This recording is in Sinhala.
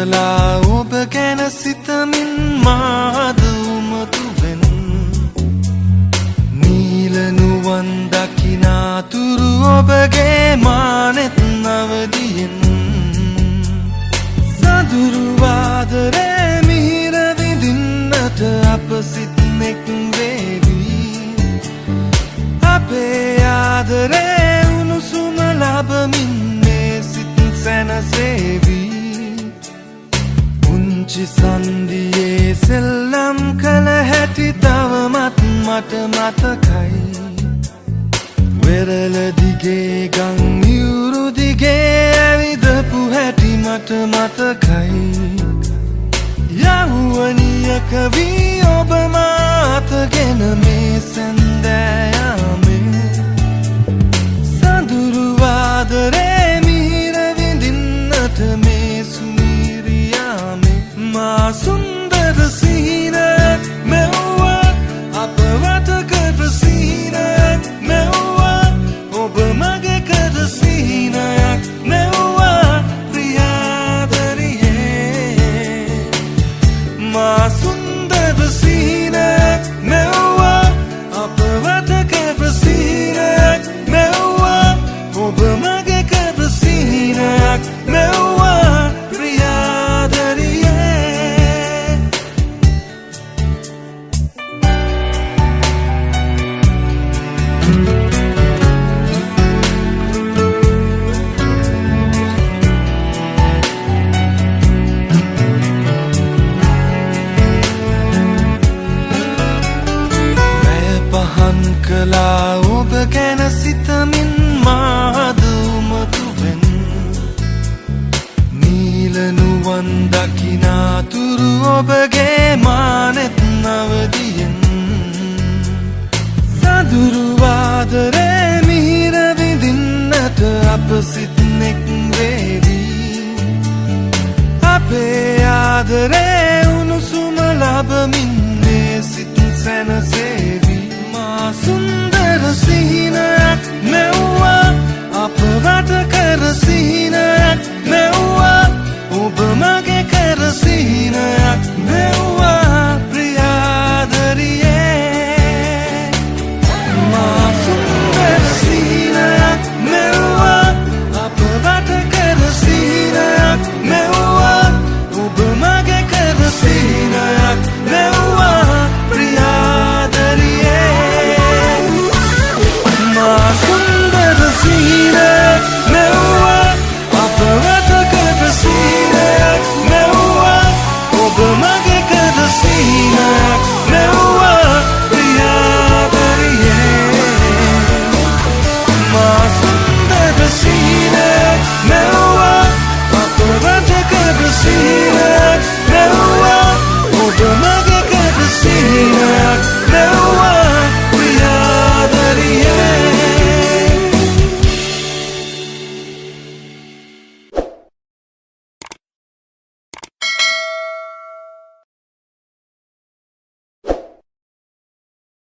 කලා ඔබ ගැන සිතමින් මාද උමතුවෙන් නීලනුවන් දකිනාතුරු ඔබගේ මානෙත් නවදියෙන් සඳුරුවාදරේ මිහිර විඳින්නට අප සිත්නෙක් වේවී අපේ ආදරේ උණුසුම ලබමින් මේ සිත් සැනසේවී පුංචි සන්දියේ සෙල්ලම් කළ හැටි තවමත් මට මතකයි වෙරළ දිගේ ගම් යුරු දිගේ ඇවිදපු හැටි මට මතකයි යෞවනියක වී ඔබ මාතගෙන මේ සැන්දෑයාමේ සඳුරු ආදරේ මිහිර විඳින්නට මේ සුමීරියාමේ මා සුන්දර සිහිනයක් මෙව්වා අප වටකට සිහිනයක් මෙව්වා ඔබ මගේ කර සිහිනයක් මෙව්වා ප්‍රියාදරියේ මා සුන්දර සිහිනයක් මෙව්වා අප වටකට සිහිනයක් මෙව්වා ඔබ මගේ කර සිහිනයක් මෙව්වා ප්‍රියාදරියේ කලා ඔබ ගැන සිතමින් මාද උමතුවෙන් නීලනුවන් දකිනාතුරු ඔබගේ මානෙත් නවදියෙන් සඳුරුවාදරේ මිහිර විඳින්නට අප සිත